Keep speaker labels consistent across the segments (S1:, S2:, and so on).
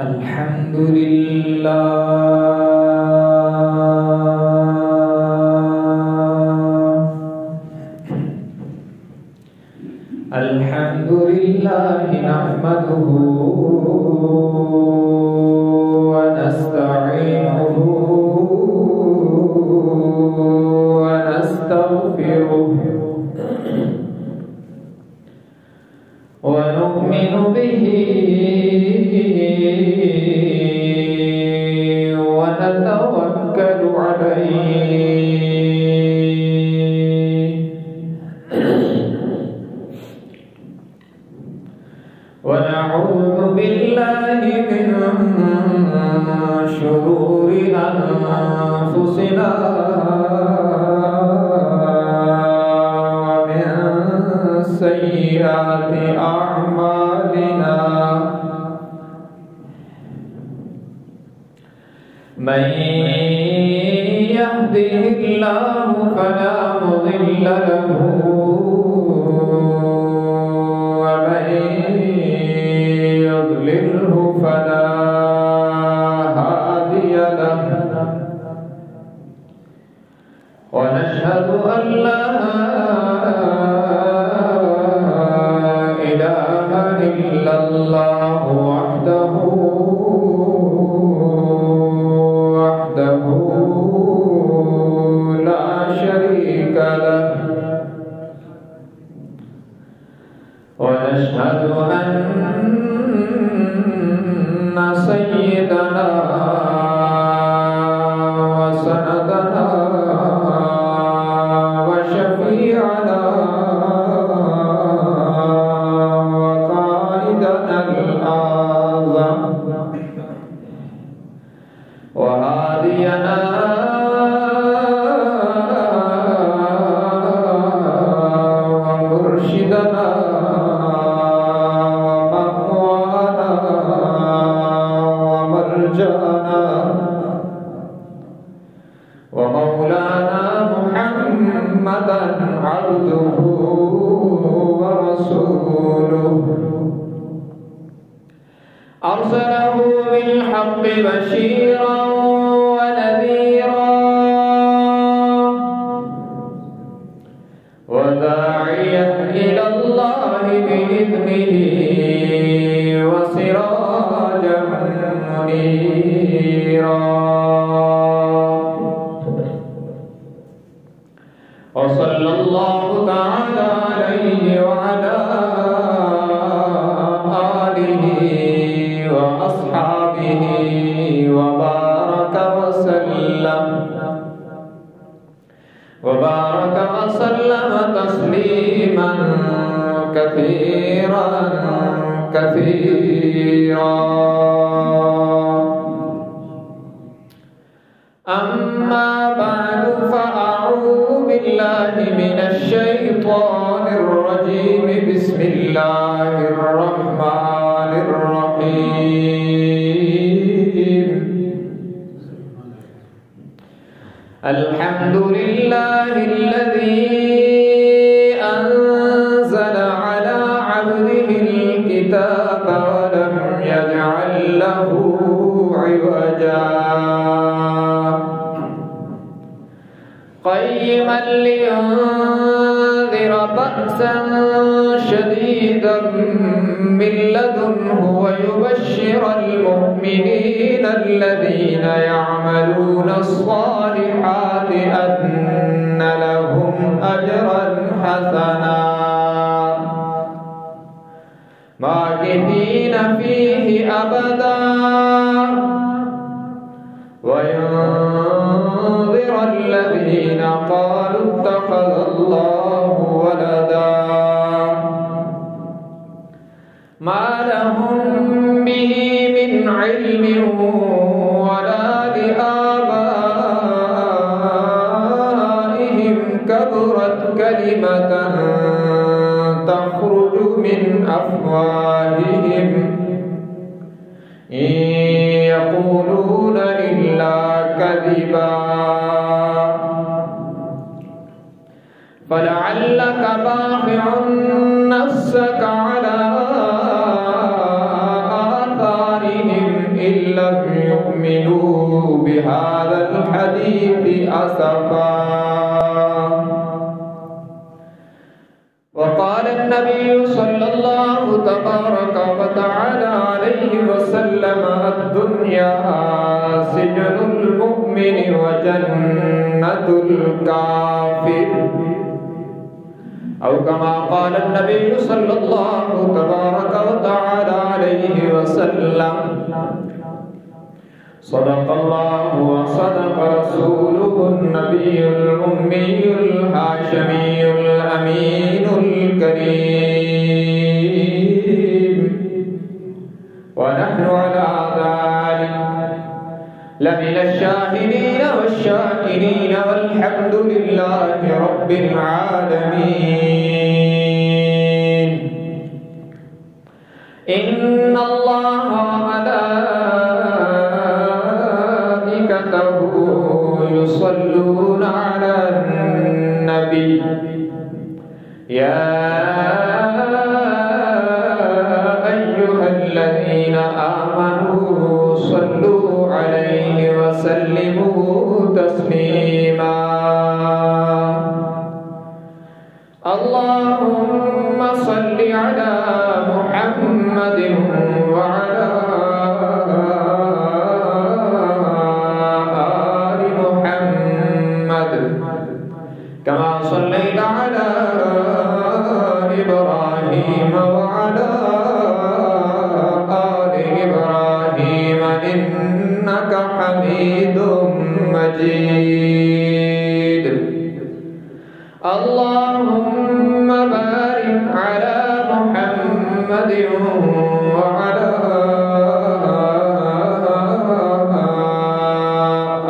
S1: الحمد لله الحمد لله نحمده ونستعينه ونستغفره ونؤمن به ونتوكل عليه ونعوذ بالله من شرور أنفسنا ومن سيئات أعمالنا من يهده الله فلا مضل له ومن يضلله فلا هادي له ونشهد أن لا إله إلا الله وحده لا شريك له ونشهد أن سيدنا وسندنا وشفيعنا وقائدنا الأعظم وهادينا ومرشدنا ومولانا محمدا عبده ورسوله أرسله بالحق بشيرا ونذيرا وداعيا إلى الله بإذنه وسراجا منيرا وصلى الله تعالى عليه وعلى آله وأصحابه وبارك وسلم تسليما كثيرا أما بعد فأعوذ بالله من الشيطان الرجيم بسم الله الرحمن الرحيم الحمد لله الذي أنزل على عبده الكتاب ولم يجعل له عوجا قيما لينذر بأسا شديدا من لدنه ويبشر المؤمنين الذين يعملون الصالحات أن لهم أجرا حسنا ماكثين فيه أبدا وينذر الذين قالوا اتخذ الله ولدا ما لهم به من علم ولا لآبائهم كبرت كلمة تخرج من أفواههم إن يقولون إلا كذبا فلعلك باخع نفسك على آثارهم إن لم يؤمنوا بهذا الحديث أسفا. وقال النبي صلى الله تبارك وتعالى عليه وسلم: الدنيا سجن المؤمن وجنة الكافر، أو كما قال النبي صلى الله تبارك وتعالى عليه وسلم: صدق الله وصدق رسوله النبي الأمي الهاشمي الأمين الكريم، ونحن على ذلك لمن الشاهدين والشاكرين، والحمد لله رب العالمين. إن الله وملائكته يصلون على النبي، يا أيها الذين آمنوا صلوا عليه وسلموا تسليما. اللهم صل على محمد وعلى آل محمد، كما صليت على إبراهيم وعلى آل إبراهيم إنك حميد مجيد. اللهم بارك على محمد وعلى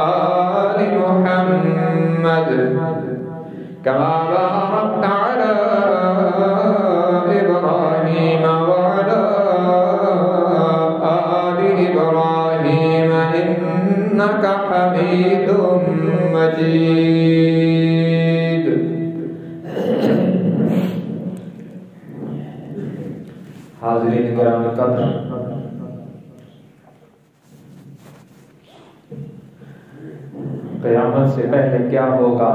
S1: آل محمد، كما باركت على إبراهيم وعلى آل إبراهيم إنك حميد مجيد. حاضرین کرام قدر، قیامت سے پہلے کیا ہوگا،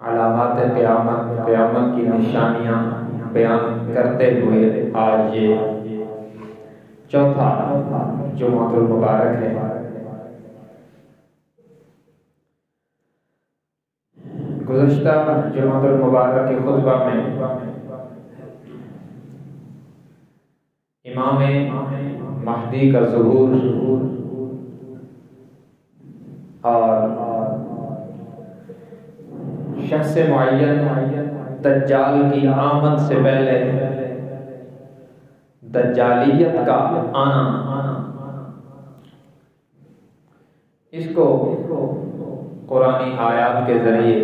S1: علامات قیامت، قیامت کی نشانیاں بیان کرتے ہوئے آج یہ چوتھا جمعۃ المبارک ہے۔ گزشتہ جمعۃ المبارک کے خطبہ میں امام مہدی کا ظہور اور شخص معین دجال کی آمد سے پہلے دجالیت کا آنا، اس کو قرآنی آیات کے ذریعے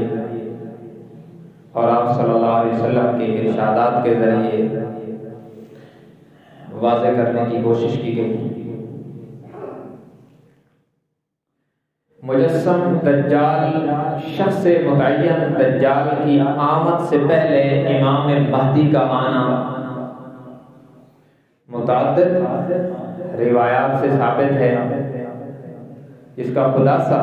S1: اور آپ صلی اللہ علیہ وسلم کے ارشادات کے ذریعے واضح کرنے کی کوشش کی گئی۔ مجسم دجال، شخص متعین دجال کی آمد سے پہلے امام مہدی کا آنا متعدد روایات سے ثابت ہے۔ اس کا خلاصہ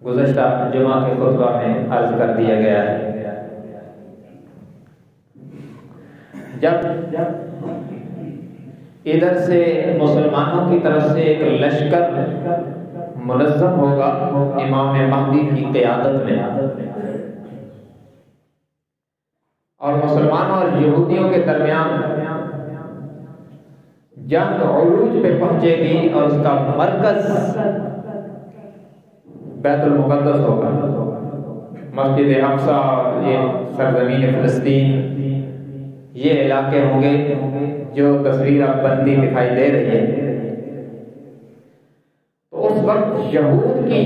S1: گزشتہ جمعہ کے خطبہ میں عرض کر دیا گیا ہے۔ جب ادھر سے مسلمانوں کی طرف سے ایک لشکر منظم ہوگا امام مہدی کی قیادت میں، اور مسلمانوں اور یہودیوں کے درمیان جنگ عروج پہ پہنچے گی، اور اس کا مرکز بیت المقدس ہوگا، مسجد اقصی، یہ سرزمین فلسطین، یہ علاقے ہوں گے جو تصویر اب بنتی دکھائی دے رہی ہے۔ تو اس وقت یہود کی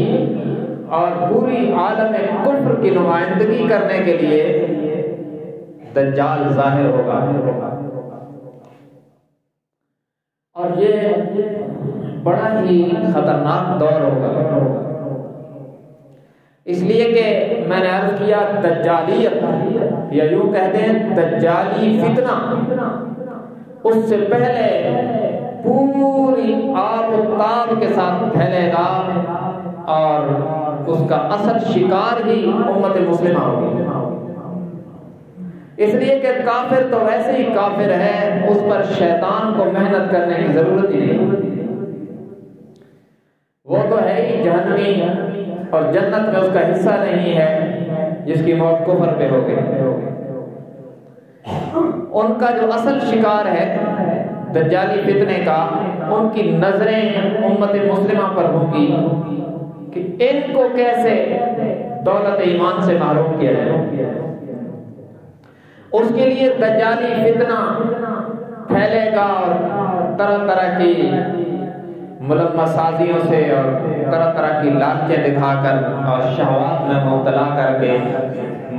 S1: اور پوری عالم کفر کی نمائندگی کرنے کے لیے دجال ظاہر ہوگا، اور یہ بڑا ہی خطرناک دور ہوگا، اس لیے کہ میں نے عرض کیا دجالیت، یا یوں کہتے ہیں دجالی فتنہ اس سے پہلے پوری آب و تاب کے ساتھ پھیلے گا اور اس کا اصل شکار ہی امت مسلمہ ہوگی۔ اس لیے کہ کافر تو ویسے ہی کافر ہے، اس پر شیطان کو محنت کرنے کی ضرورت ہی نہیں، وہ تو ہے ہی جہنمی اور جنت میں اس کا حصہ نہیں ہے جس کی موت کفر پہ ہو گئی۔ ان کا جو اصل شکار ہے دجالی فتنے کا، ان کی نظریں امت مسلمہ پر ہوں گی کہ ان کو کیسے دولت ایمان سے محروم کیا جائے۔ اس کے لیے دجالی فتنہ پھیلے گا اور طرح طرح کی ملمہ سازیوں سے اور طرح طرح کی لالچیں دکھا کر اور شہوات میں مبتلا کر کے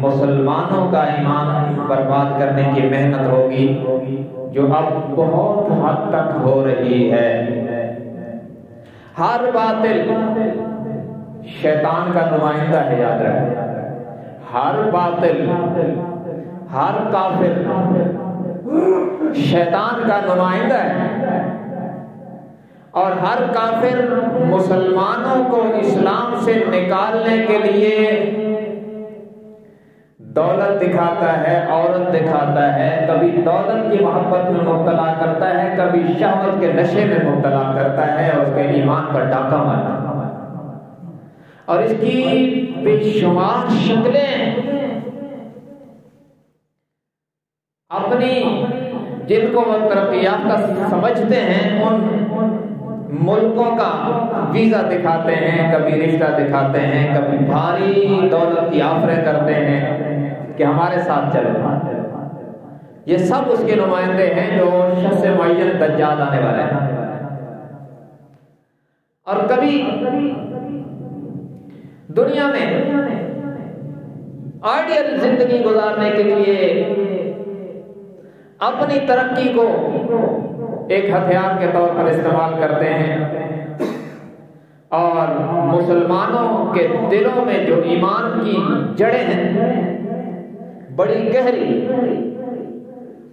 S1: مسلمانوں کا ایمان برباد کرنے کی محنت ہوگی، جو اب بہت حد تک ہو رہی ہے۔ ہر باطل شیطان کا نمائندہ ہے، یاد رکھیں، ہر باطل، ہر کافر شیطان کا نمائندہ ہے، اور ہر کافر مسلمانوں کو اسلام سے نکالنے کے لیے دولت دکھاتا ہے، عورت دکھاتا ہے، کبھی دولت کی محبت میں مبتلا کرتا ہے، کبھی شہوت کے نشے میں مبتلا کرتا ہے اور اس کے ایمان پر ڈاکہ مارتا ہے، اور اس کی بے شمار شکلیں اپنی جن کو وہ ترقی یافتہ سمجھتے ہیں ان ملکوں کا ویزا دکھاتے ہیں، کبھی رشتہ دکھاتے ہیں، کبھی بھاری دولت کی آفریں کرتے ہیں کہ ہمارے ساتھ چلو۔ یہ سب اس کے نمائندے ہیں جو شخص معین دجال آنے والے ہیں۔ اور کبھی دنیا میں آئیڈیل زندگی گزارنے کے لیے اپنی ترقی کو ایک ہتھیار کے طور پر استعمال کرتے ہیں، اور مسلمانوں کے دلوں میں جو ایمان کی جڑیں ہیں بڑی گہری،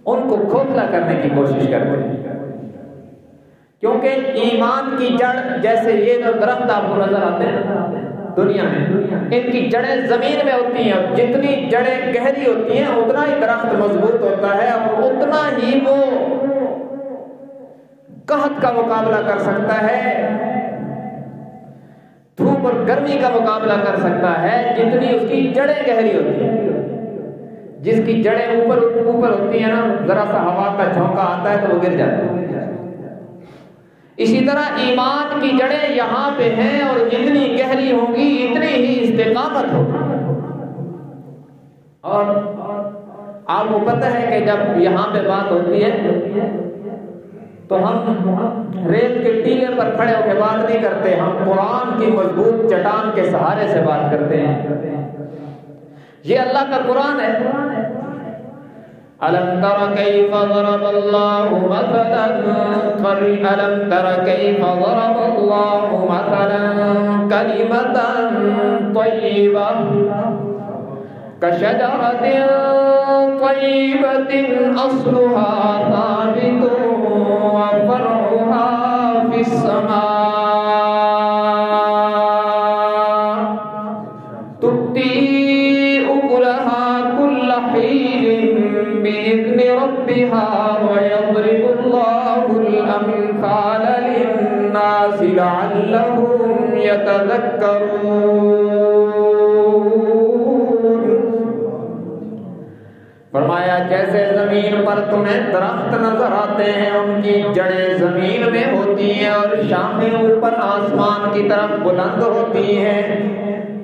S1: ان کو کھوکھلا کرنے کی کوشش کرتے ہیں، کیونکہ ایمان کی جڑ جیسے یہ جو درخت آپ کو نظر آتے ہیں دنیا میں، ان کی جڑیں زمین میں ہوتی ہیں، اور جتنی جڑیں گہری ہوتی ہیں اتنا ہی درخت مضبوط ہوتا ہے، اور اتنا ہی وہ قحط کا مقابلہ کر سکتا ہے، دھوپ اور گرمی کا مقابلہ کر سکتا ہے، جتنی اس کی جڑیں گہری ہوتی ہیں۔ جس کی جڑیں اوپر ہوتی ہیں نا، ذرا سا ہوا کا جھونکا آتا ہے تو وہ گر جاتا ہے۔ اسی طرح ایمان کی جڑیں یہاں پہ ہیں، اور جتنی گہری ہوں گی اتنی ہی استقامت ہوگی۔ اور آپ کو پتہ ہے کہ جب یہاں پہ بات ہوتی ہے تو ہم ریت کے ٹیلے پر کھڑے ہو کے بات نہیں کرتے، ہم قرآن کی مضبوط چٹان کے سہارے سے بات کرتے ہیں۔ یہ اللہ کا قرآن ہے۔ أَلَمْ تَرَ كَيْفَ ضَرَبَ اللَّهُ مَثَلًا أَلَمْ تَرَ كَيْفَ ضَرَبَ اللَّهُ مَثَلًا كَلِمَةً طَيِّبَةً كَشَجَرَةٍ طَيِّبَةٍ أَصْلُهَا ثَابِتٌ وَفَرْعُهَا فِي السَّمَاءِ تُؤْتِي أُكُلَهَا كُلَّ حِينٍ بِإِذْنِ رَبِّهَا وَيَضْرِبُ اللَّهُ الْأَمْثَالَ لِلنَّاسِ لَعَلَّهُمْ يَتَذَكَّرُونَ۔ فرمایا جیسے زمین پر تمہیں درخت نظر آتے ہیں، ان کی جڑیں زمین میں ہوتی ہیں اور شاخیں اوپر آسمان کی طرف بلند ہوتی ہیں،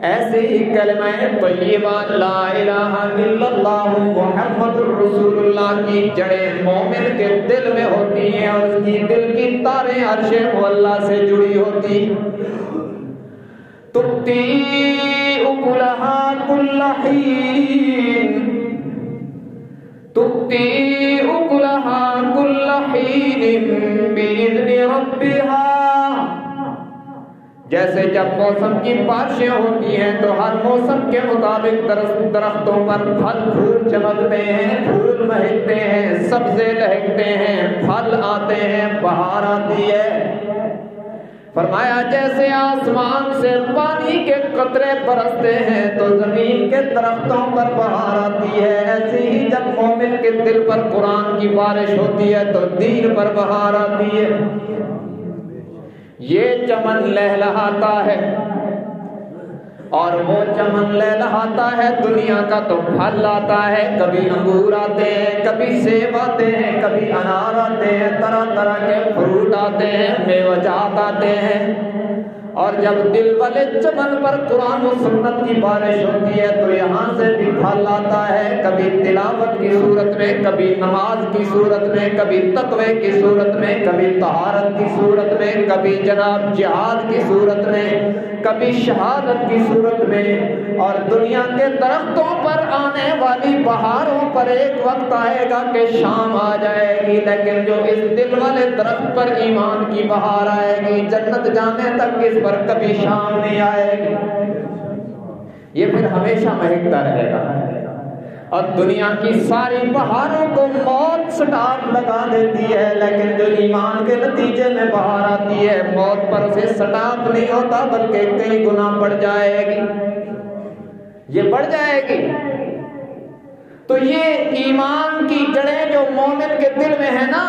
S1: ایسے ہی کلمہ طیبہ لا الہ الا اللہ محمد الرسول اللہ کی جڑیں مومن کے دل میں ہوتی ہیں، اور اس کی دل کی تاریں عرش مولا سے جڑی ہوتی۔ تؤتی اکلہا کل حین، تؤتی اکلہا کل حین بإذن ربها، جیسے جب موسم کی بارشیں ہوتی ہیں تو ہر موسم کے مطابق درختوں پر پھل پھول چمکتے ہیں، پھول مہکتے ہیں، سبزے لہکتے ہیں، پھل آتے ہیں، بہار آتی ہے۔ فرمایا جیسے آسمان سے پانی کے قطرے برستے ہیں تو زمین کے درختوں پر بہار آتی ہے، ایسے ہی جب مومن کے دل پر قرآن کی بارش ہوتی ہے تو دین پر بہار آتی ہے۔ یہ چمن لہلہاتا ہے اور وہ چمن لہلہاتا ہے، دنیا کا تو پھل آتا ہے، کبھی انگور آتے ہیں، کبھی سیب آتے ہیں، کبھی انار آتے ہیں، طرح طرح کے فروٹ آتے ہیں، میوجات آتے ہیں۔ اور جب دل والے چمن پر قرآن و سنت کی بارش ہوتی ہے تو یہاں سے بھی پھل آتا ہے، کبھی تلاوت کی صورت میں، کبھی نماز کی صورت میں، کبھی تقوی کی صورت میں، کبھی طہارت کی صورت میں، کبھی جناب جہاد کی صورت میں، کبھی شہادت کی صورت میں۔ اور دنیا کے درختوں پر آنے والی بہاروں پر ایک وقت آئے گا کہ شام آ جائے گی، لیکن جو اس دل والے درخت پر ایمان کی بہار آئے گی، جنت جانے تک اس پر کبھی شام نہیں آئے گی، یہ پھر ہمیشہ مہکتا رہے گا۔ اور دنیا کی ساری بہاروں کو موت سٹاپ لگا دیتی ہے، لیکن جو ایمان کے نتیجے میں بہار آتی ہے موت پر اسے سٹاپ نہیں ہوتا بلکہ کئی گنا بڑھ جائے گی، یہ بڑھ جائے گی۔ تو یہ ایمان کی جڑیں جو مومن کے دل میں ہے نا،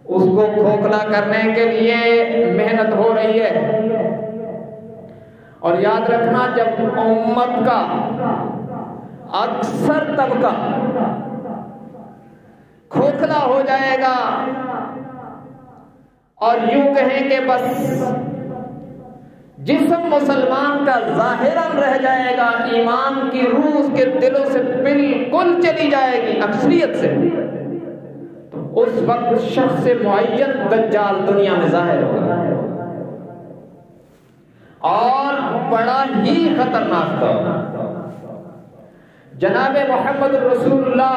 S1: اس کو کھوکھلا کرنے کے لیے محنت ہو رہی ہے۔ اور یاد رکھنا جب امت کا اکثر طبقہ کھوکھلا ہو جائے گا اور یوں کہیں کہ بس جسم مسلمان کا ظاہراً رہ جائے گا، ایمان کی روح اس کے دلوں سے بالکل چلی جائے گی اکثریت سے، تو اس وقت شخص معین دجال دنیا میں ظاہر ہوگا اور بڑا ہی خطرناک ہوگا۔ جناب محمد رسول اللہ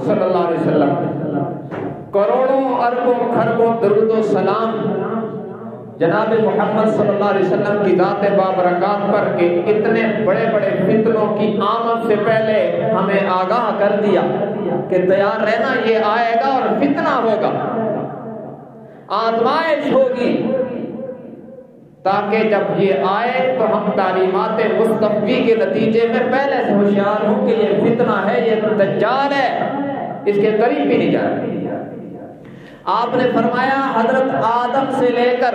S1: صلی اللہ علیہ وسلم کروڑوں اربوں خربوں درود و سلام جناب محمد صلی اللہ علیہ وسلم کی ذات بابرکات پر کہ اتنے بڑے بڑے فتنوں کی آمد سے پہلے ہمیں آگاہ کر دیا کہ تیار رہنا، یہ آئے گا اور فتنہ ہوگا، آزمائش ہوگی، تاکہ جب یہ آئے تو ہم تعلیمات مصطفی کے نتیجے میں پہلے سے ہوشیار ہوں کہ یہ فتنہ ہے، یہ دجال ہے، اس کے قریب بھی نہیں جانا۔ آپ نے فرمایا حضرت آدم سے لے کر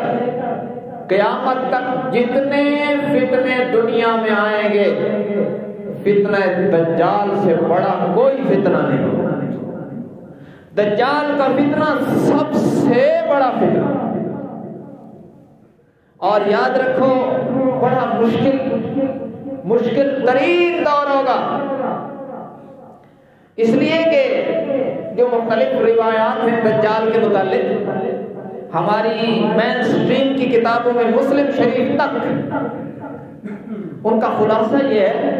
S1: قیامت تک جتنے فتنے دنیا میں آئیں گے، فتنہ دجال سے بڑا کوئی فتنہ نہیں ہوگا۔ دجال کا فتنہ سب سے بڑا فتنہ، اور یاد رکھو بڑا مشکل ترین دور ہوگا، اس لیے کہ جو مختلف روایات ہیں دجال کے متعلق ہماری مین سٹریم کی کتابوں میں مسلم شریف تک، ان کا خلاصہ یہ ہے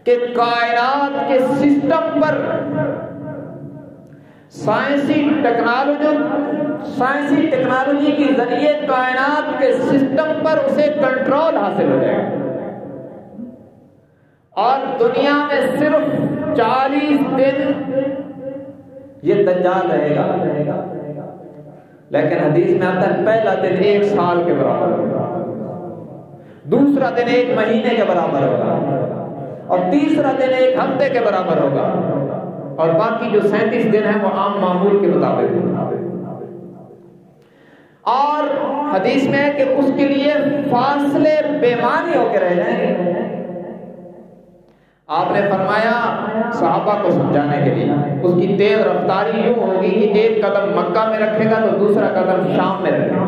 S1: کہ کائنات کے سسٹم پر سائنسی ٹیکنالوجی کے ذریعے کائنات کے سسٹم پر اسے کنٹرول حاصل ہو جائے گا، اور دنیا میں صرف 40 دن یہ دجال رہے گا، لیکن حدیث میں آتا ہے پہلا دن 1 سال کے برابر ہوگا، دوسرا دن 1 مہینے کے برابر ہوگا، اور تیسرا دن 1 ہفتے کے برابر ہوگا، اور باقی جو 37 دن ہیں وہ عام معمول کے مطابق ہوگا۔ اور حدیث میں ہے کہ اس کے لیے فاصلے بےمعنی ہو کے رہ جائیں گے۔ آپ نے فرمایا صحابہ کو سمجھانے کے لیے اس کی تیز رفتاری یوں ہوگی کہ 1 قدم مکہ میں رکھے گا تو دوسرا قدم شام میں رکھے گا،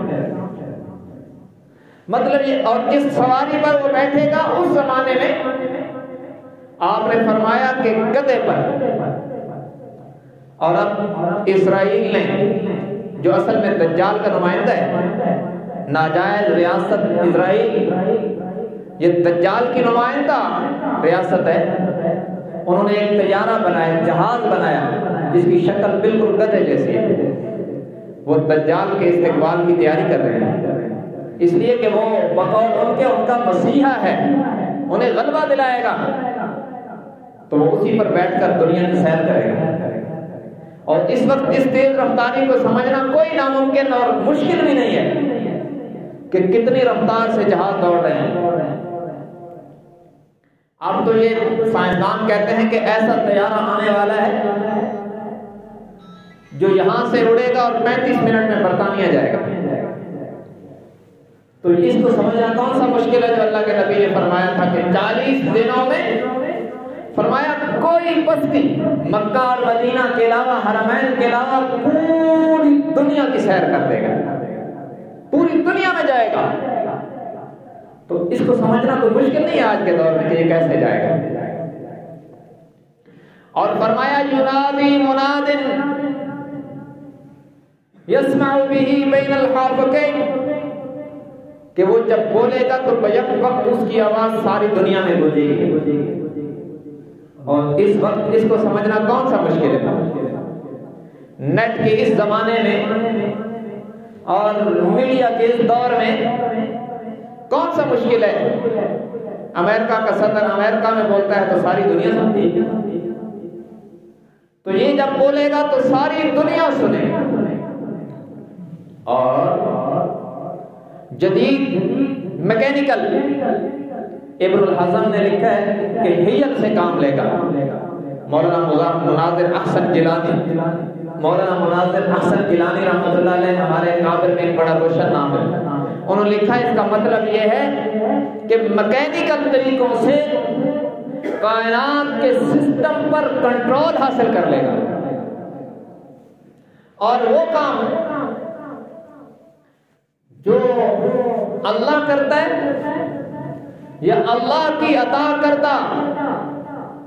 S1: مطلب یہ، اور جس سواری پر وہ بیٹھے گا اس زمانے میں آپ نے فرمایا کہ گدھے پر، اور اب اسرائیل نے جو اصل میں دجال کا نمائندہ ہے، ناجائز ریاست اسرائیل، یہ دجال کی نمائندہ ریاست ہے، انہوں نے ایک طیارہ بنایا، جہاز بنایا جس کی شکل بالکل گدھے جیسی ہے، وہ دجال کے استقبال کی تیاری کر رہے ہیں، اس لیے کہ وہ بقول ان کا مسیحا ہے، انہیں غلبہ دلائے گا، تو وہ اسی پر بیٹھ کر دنیا کی سیر کرے گا۔ اور اس وقت اس تیز رفتاری کو سمجھنا کوئی ناممکن اور مشکل بھی نہیں ہے کہ کتنی رفتار سے جہاز دوڑ رہے ہیں۔ اب تو یہ سائنسدان کہتے ہیں کہ ایسا طیارہ آنے والا ہے جو یہاں سے اڑے گا اور 35 منٹ میں برطانیہ جائے گا۔ تو اس کو سمجھنا کون سا مشکل ہے جو اللہ کے نبی نے فرمایا تھا کہ 40 دنوں میں فرمایا کوئی بستی مکہ اور مدینہ کے علاوہ، حرمین کے علاوہ پوری دنیا کی سیر کر دے گا، پوری دنیا میں جائے گا۔ تو اس کو سمجھنا کوئی مشکل نہیں ہے آج کے دور میں کہ یہ کیسے جائے گا۔ اور فرمایا ینادی مناد یسمع بہ بین الحافقین، کہ وہ جب بولے گا تو بیک وقت اس کی آواز ساری دنیا میں گونجے گی۔ اور اس وقت اس کو سمجھنا کون سا مشکل ہے؟ نیٹ کے اس زمانے میں اور میڈیا کے اس دور میں کون سا مشکل ہے؟ امریکہ کا صدر امریکہ میں بولتا ہے تو ساری دنیا سنتی ہے، تو یہ جب بولے گا تو ساری دنیا سنے۔ اور جدید میکینیکل ابن الحزم نے لکھا ہے کہ حیل سے کام لے گا۔ مولانا مناظر احسن گیلانی رحمۃ اللہ علیہ ہمارے قابل میں ایک بڑا روشن نام ہے، انہوں نے لکھا اس کا مطلب یہ ہے کہ میکینیکل طریقوں سے کائنات کے سسٹم پر کنٹرول حاصل کر لے گا، اور وہ کام جو اللہ کرتا ہے یا اللہ کی عطا کردہ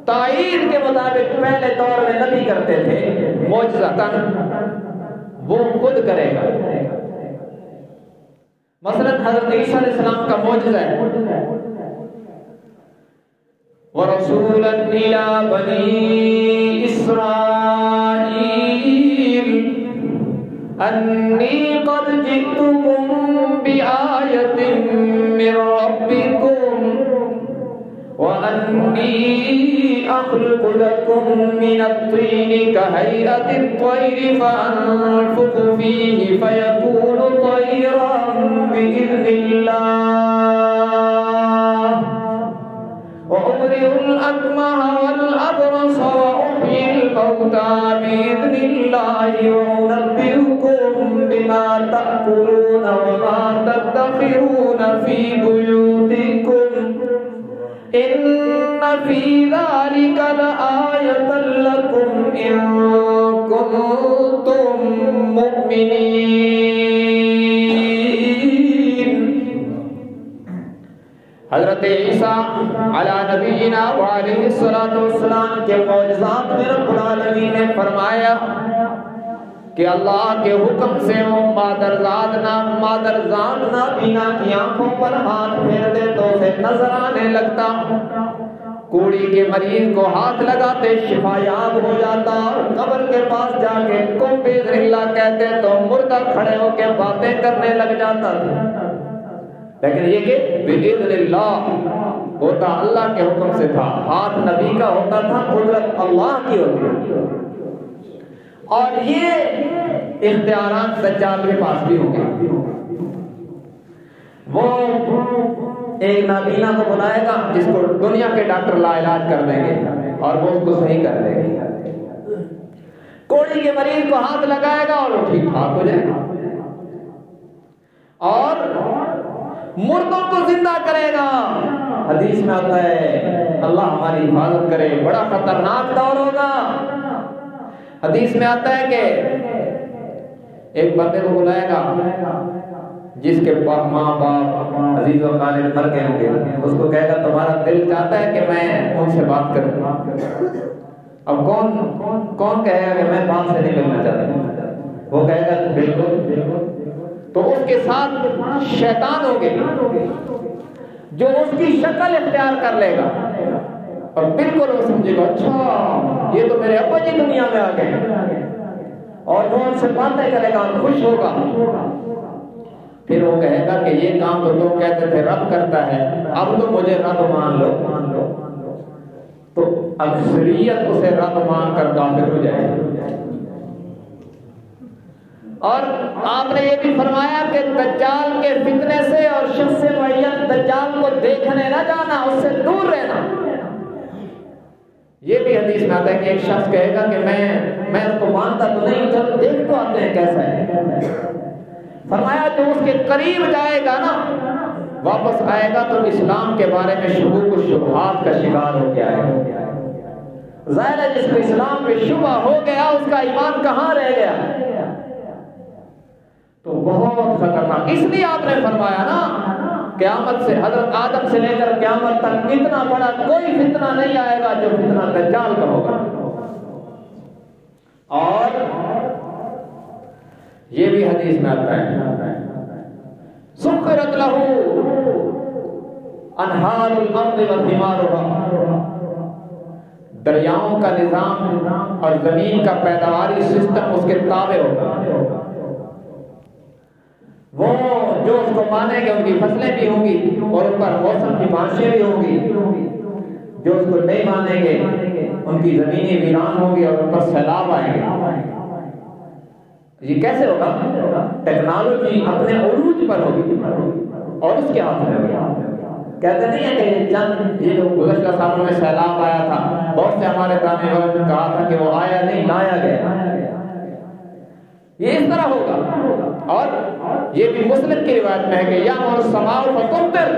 S1: تعین کے مطابق پہلے دور میں نبی کرتے تھے معجزتاً، وہ خود کرے گا۔ مثلا حضرت عیسیٰ علیہ السلام کا معجزہ ہے وَرَسُولًا إِلَىٰ بَنِي إِسْرَائِيلَ أَنِّي قَدْ جِئْتُكُم بِآيَةٍ مِّن رَّبِّكُمْ وَأَنِّي أَخْلُقُ لَكُم مِّنَ الطِّينِ كَهَيْئَةِ الطَّيْرِ فَأَنفُخُ فِيهِ فَيَكُونُ طَيْرًا بِإِذْنِ اللَّهِ وَأُبْرِئُ الْأَكْمَهَ وَالْأَبْرَصَ وَأُحْيِي الْمَوْتَىٰ بِإِذْنِ اللَّهِ وَأُنَبِّئُكُم بِمَا تَأْكُلُونَ وَمَا تَدَّخِرُونَ فِي بُيُوتِكُمْ إِنَّ فِي ذَلِكَ لَآيَةً لَّكُمْ إِن كُنتُم مُّؤْمِنِينَ۔ حضرت عیسیٰ علی نبینا وعلیہ السلام کے معجزات میں رب العالمین نے فرمایا کہ اللہ کے حکم سے وہ مادرزاد نابینا کی آنکھوں پر ہاتھ پھیرتے تو اسے نظر آنے لگتا، کوڑی کے مریض کو ہاتھ لگاتے شفا یاب ہو جاتا، قبر کے پاس جا کے قم بِإِذْنِ اللَّهِ کہتے تو مردہ کھڑے ہو کے باتیں کرنے لگ جاتا تھا۔ لیکن یہ کہ بِإِذْنِ اللَّهِ ہوتا اللہ کے حکم سے تھا، ہاتھ نبی کا ہوتا تھا، قدرت اللہ کی ہوتی ہے۔ اور یہ اختیارات دجال کے پاس بھی ہوں گے۔ وہ ایک نابینا کو بلائے گا جس کو دنیا کے ڈاکٹر لا علاج کر دیں گے اور وہ اس کو صحیح کر دیں گے، کوڑی کے مریض کو ہاتھ لگائے گا اور وہ ٹھیک ٹھاک ہو جائے گا، اور مردوں کو زندہ کرے گا۔ حدیث میں آتا ہے اللہ ہماری حفاظت کرے، بڑا خطرناک دور ہوگا۔ حدیث میں آتا ہے کہ ایک بندے کو بلائے گا جس کے ماں باپ عزیز و قالب مر گئے ہوں گے، اس کو کہے گا تمہارا دل چاہتا ہے کہ میں ان سے بات کروں؟ اب کون کہے گا کہ میں باپ سے نہیں ملنا چاہتا؟ وہ کہے گا بالکل۔ تو اس کے ساتھ شیطان ہوں گے جو اس کی شکل اختیار کر لے گا اور بالکل وہ سمجھے گا اچھا یہ تو میرے ابا جی دنیا میں آ گئے، اور وہ ان سے باتیں کرے گا اور خوش ہوگا. پھر وہ کہے گا کہ یہ کام تو تم کہتے تھے رب کرتا ہے، اب تو مجھے رب مان لو. تو اکثریت اسے رب مان کر کافر ہو جائے گی. اور آپ نے یہ بھی فرمایا کہ دجال کے فتنے سے اور شخص معین دجال کو دیکھنے نہ جانا، اس سے دور رہنا. یہ بھی حدیث میں آتا ہے کہ ایک شخص کہے گا کہ میں اس کو مانتا تو نہیں، چلو دیکھ تو آتے ہیں کیسا ہے. فرمایا جو اس کے قریب جائے گا نا، واپس آئے گا تو اسلام کے بارے میں شکوک و شبہات کا شکار ہو گیا ہے. ظاہر ہے جس کو اسلام پہ شبہ ہو گیا اس کا ایمان کہاں رہ گیا. تو بہت خطرناک. اس لیے آپ نے فرمایا نا قیامت سے حضرت آدم سے لے کر قیامت تک اتنا بڑا کوئی فتنہ نہیں آئے گا جو فتنہ دجال کا ہوگا. اور یہ بھی حدیث میں آتا ہے سخرت لہ انہار الارض وثمارها، دریاؤں کا نظام اور زمین کا پیداواری سسٹم اس کے تابع ہوگا. وہ جو اس کو مانیں گے ان کی فصلیں بھی ہوں گی اور ان پر موسم کی بارشیں بھی ہوں گی. جو اس کو نہیں مانیں گے ان کی زمینیں ویران ہوں گی اور ان پر سیلاب آئیں گے. یہ کیسے ہوگا؟ ٹیکنالوجی اپنے عروج پر ہوگی اور اس کے ہاتھ میں ہوگی. کہتے نہیں ہے کہ چند یہ جو گزشتہ سالوں میں سیلاب آیا تھا، بہت سے ہمارے دانشور نے کہا تھا کہ وہ آیا نہیں لایا گیا. یہ اس طرح ہوگا. اور یہ بھی مسلم کی روایت میں ہے کہ یامر السماء فتمطر،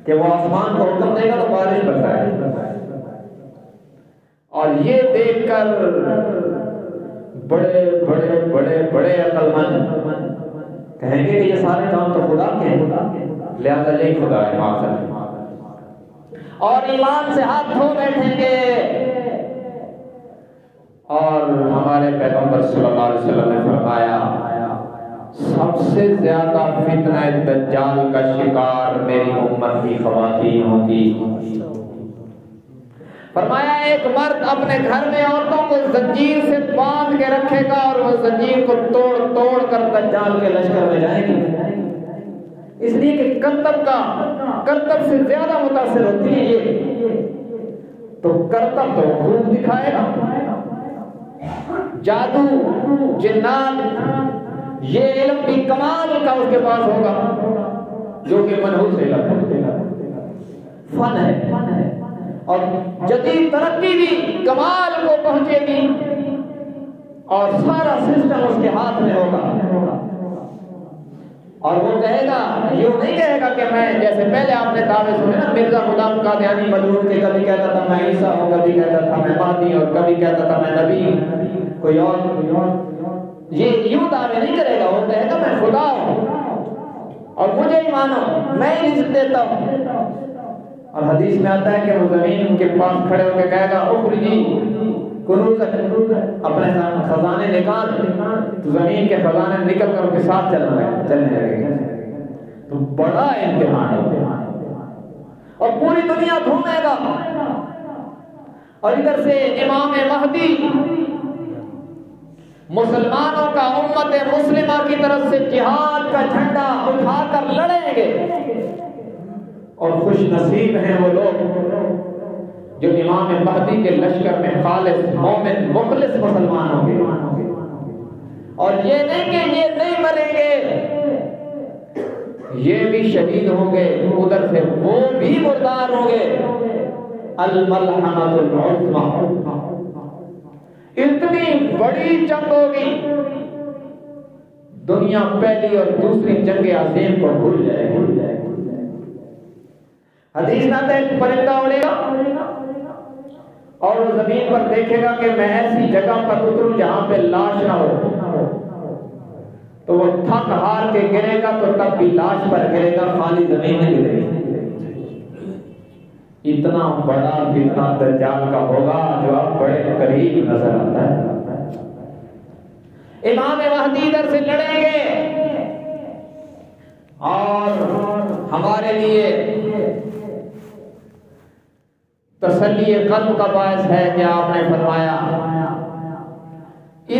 S1: کہ وہ آسمان کو حکم دے گا تو بارش برسائے. اور یہ دیکھ کر بڑے بڑے بڑے بڑے عقل مند کہیں گے کہ یہ سارے کام تو خدا کے ہیں، لہذا یہی خدا ہے معاذ. اور ایمان سے ہاتھ دھو بیٹھیں گے. اور ہمارے پیغمبر صلی اللہ علیہ وسلم نے فرمایا سب سے زیادہ فتنہ دجال کا شکار میری امت کی خواتین ہوگی. فرمایا ایک مرد اپنے گھر میں عورتوں کو زنجیر سے باندھ کے رکھے گا اور وہ زنجیر کو توڑ توڑ کر دجال کے لشکر میں جائے گی. اس لیے کہ کرتب سے زیادہ متاثر ہوتی ہے یہ. تو کرتب تو خوب دکھائے گا، جادو جنات یہ علم بھی کمال کا اس کے پاس ہوگا جو کہ منحوس علم فن ہے. اور جدید ترقی بھی کمال کو پہنچے گی اور سارا سسٹم اس کے ہاتھ میں ہوگا. اور وہ کہے گا، یہ نہیں کہے گا کہ میں جیسے پہلے آپ نے دعوے سنے نا مرزا غلام قادیانی ملعون کے، کبھی کہتا تھا میں عیسیٰ ہوں، کبھی کہتا تھا میں مہدی اور کبھی کہتا تھا میں نبی ہوں کوئی اور. یہ یوں دعوے نہیں کرے گا. وہ کہے گا میں خدا ہوں اور مجھے ہی مانو، میں ہی رزق دیتا ہوں. اور حدیث میں آتا ہے کہ وہ زمین کے پاس کھڑے ہو کے کہے گا اخرجی کنوز، اپنے خزانے نکال. تو زمین کے خزانے نکل کر ان کے ساتھ چلنے لگے گا. تو بڑا امتحان ہے اور پوری دنیا گھومے گا. اور ادھر سے امام مہدی مسلمانوں کا امت مسلمہ کی طرف سے جہاد کا جھنڈا اٹھا کر لڑیں گے. اور خوش نصیب ہیں وہ لوگ جو امام مہدی کے لشکر میں خالص مومن مخلص مسلمان ہوں گے. اور یہ نہیں کہ یہ نہیں مریں گے، یہ بھی شہید ہوں گے. ادھر سے وہ بھی مردار ہوں گے. الملحمۃ العظمیٰ، اتنی بڑی جنگ ہوگی دنیا پہلی اور دوسری جنگ عظیم کو بھول جائے گی. حدیث نہ ہے پرندہ اڑے گا اور وہ زمین پر دیکھے گا کہ میں ایسی جگہ پر اتروں جہاں پہ لاش نہ ہو. تو وہ تھک ہار کے گرے گا تو تب بھی لاش پر گرے گا، خالی زمین نہیں گرے گی. اتنا بڑا فتنہ دجال کا ہوگا جو اب بڑے قریب نظر آتا ہے. امام مہدی ادھر سے لڑیں گے اور ہمارے لیے تسلی قلب کا باعث ہے کہ آپ نے فرمایا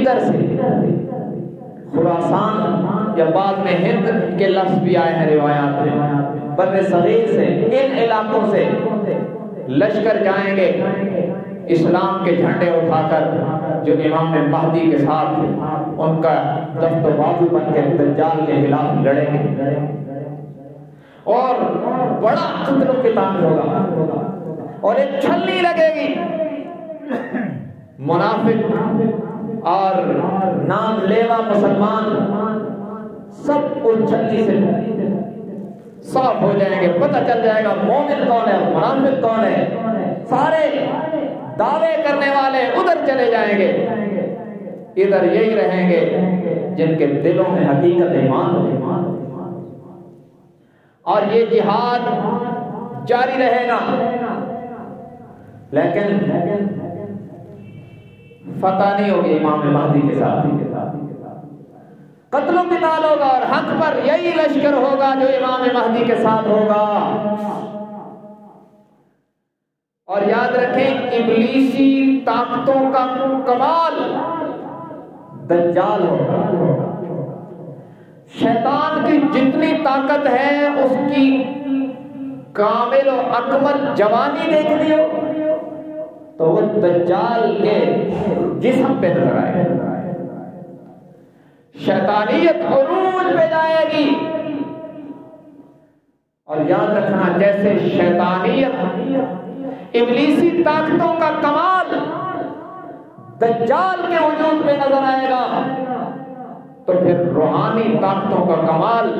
S1: ادھر سے خراسان یا بعد میں ہند کے لفظ بھی آئے ہیں روایات میں، بر صغیر سے ان علاقوں سے لشکر جائیں گے اسلام کے جھنڈے اٹھا کر، جو امام مہدی کے ساتھ ان کا دست و بازو بن کے دجال کے خلاف لڑیں گے، اور بڑا قتل و قتال ہوگا، اور ایک چھلنی لگے گی، منافق اور نام لیوا مسلمان سب اس چھلنی سے صاف ہو جائیں گے، پتہ چل جائے گا مومن کون ہے منافق کون ہے، سارے دعوے کرنے والے ادھر چلے جائیں گے، ادھر یہی رہیں گے جن کے دلوں میں حقیقت ایمان ہو، اور یہ جہاد جاری رہے گا، لیکن فتح نہیں ہوگی امام مہدی کے ساتھ، قتل و قتال ہوگا، اور حق پر یہی لشکر ہوگا جو امام مہدی کے ساتھ ہوگا۔ اور یاد رکھیں ابلیسی طاقتوں کا کمال دجال ہوگا، شیطان کی جتنی طاقت ہے اس کی کامل و اکمل جوانی دیکھ لیو تو وہ دجال کے جسم پہ نظر آئے گا، شیطانیت عروج پہ جائے گی، اور یاد رکھنا جیسے شیطانیت ابلیسی طاقتوں کا کمال دجال کے وجود پہ نظر آئے گا، تو پھر روحانی طاقتوں کا کمال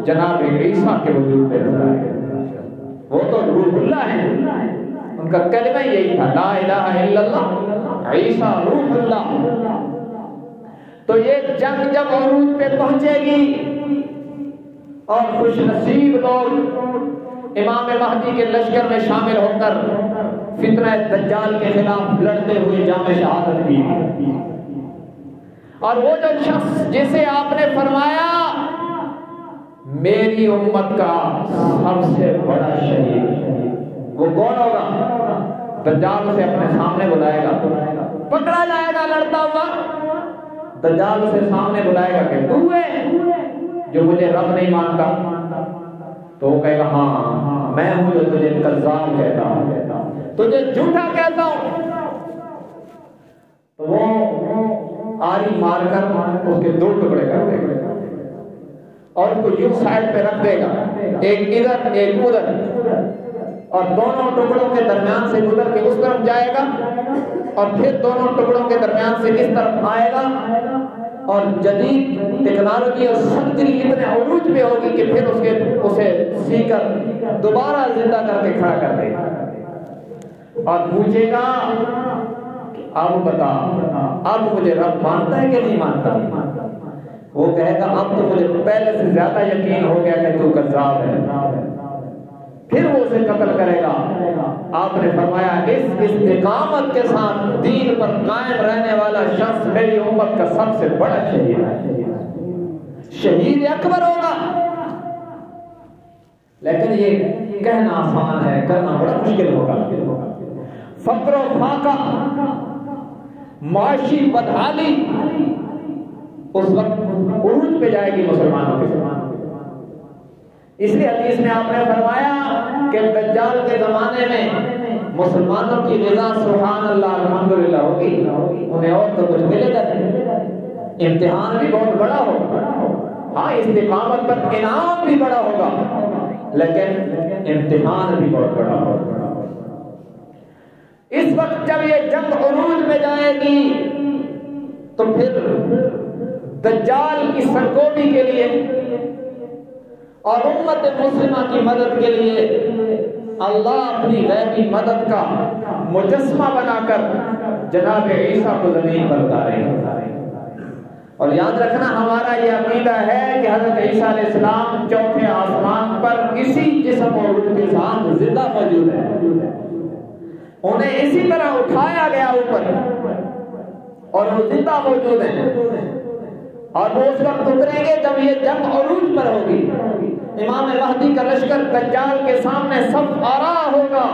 S1: جناب عیسیٰ کے وجود پہ نظر آئے گا۔ وہ تو روح اللہ ہے، ان کا کلمہ یہی تھا لا الہ الا اللہ عیسیٰ روح اللہ۔ تو یہ جنگ جب عروج پہ پہنچے گی اور خوش نصیب لوگ امام مہدی کے لشکر میں شامل ہو کر فتنہ دجال کے خلاف لڑتے ہوئے جام شہادت کی، اور وہ جو شخص جسے آپ نے فرمایا میری امت کا سب سے بڑا شہید، وہ کون ہوگا؟ دجال اسے اپنے سامنے بلائے گا، پکڑا جائے گا لڑتا ہوا، دجال اسے سامنے بلائے گا کہ تو ہے جو مجھے رب نہیں مانتا، تو وہ کہے گا ہاں میں ہوں جو تجھے کذاب کہتا ہوں، تجھے جھوٹا کہتا ہوں۔ تو وہ آری مار کر اس کے دو ٹکڑے کر دے گا اور اس کو یوں سائڈ پہ رکھ دے گا، ایک ادھر ایک ادھر، اور دونوں ٹکڑوں کے درمیان سے گزر کے اس طرف جائے گا، اور پھر دونوں ٹکڑوں کے درمیان سے اس طرف آئے گا، اور جدید ٹیکنالوجی اور سرجری اتنے عروج پہ ہوگی کہ پھر اسے سی کر دوبارہ زندہ کر کے کھڑا کر دے گا، اور پوچھے گا اب بتا اب مجھے رب مانتا ہے کہ نہیں مانتا؟ وہ کہے گا اب تو مجھے پہلے سے زیادہ یقین ہو گیا کہ تو کذاب ہے، پھر وہ اسے قتل کرے گا۔ آپ نے فرمایا اس استقامت کے ساتھ دین پر قائم رہنے والا شخص میری امت کا سب سے بڑا شہید ہے، شہید اکبر ہوگا۔ لیکن یہ کہنا آسان ہے، کرنا بڑا مشکل ہوگا۔ فقر و فاقہ، معاشی بدحالی اس وقت عروج پہ جائے گی مسلمانوں کے، اس لیے حدیث میں آپ نے فرمایا کہ دجال کے زمانے میں مسلمانوں کی غذا سبحان اللہ الحمدللہ ہوگی، انہیں اور تو کچھ ملے گا نہیں، امتحان بھی بہت بڑا ہوگا، ہاں استقامت پر انعام بھی بڑا ہوگا، لیکن امتحان بھی بہت بڑا ہوگا۔ اس وقت جب یہ جنگ عروج میں جائے گی تو پھر دجال کی سرگوڑی کے لیے اور امت مسلمہ کی مدد کے لیے اللہ اپنی غیبی مدد کا مجسمہ بنا کر جناب عیسیٰ کو زمین پر اتارے گا۔ اور یاد رکھنا ہمارا یہ عقیدہ ہے کہ حضرت عیسیٰ علیہ السلام چوتھے آسمان پر اسی جسم اور روح کے ساتھ زندہ موجود ہے، انہیں اسی طرح اٹھایا گیا اوپر اور وہ زندہ موجود ہیں، اور وہ اس وقت اتریں گے جب یہ جنگ عروج پر ہوگی، امام مہدی کا لشکر دجال کے سامنے صف آرا ہوگا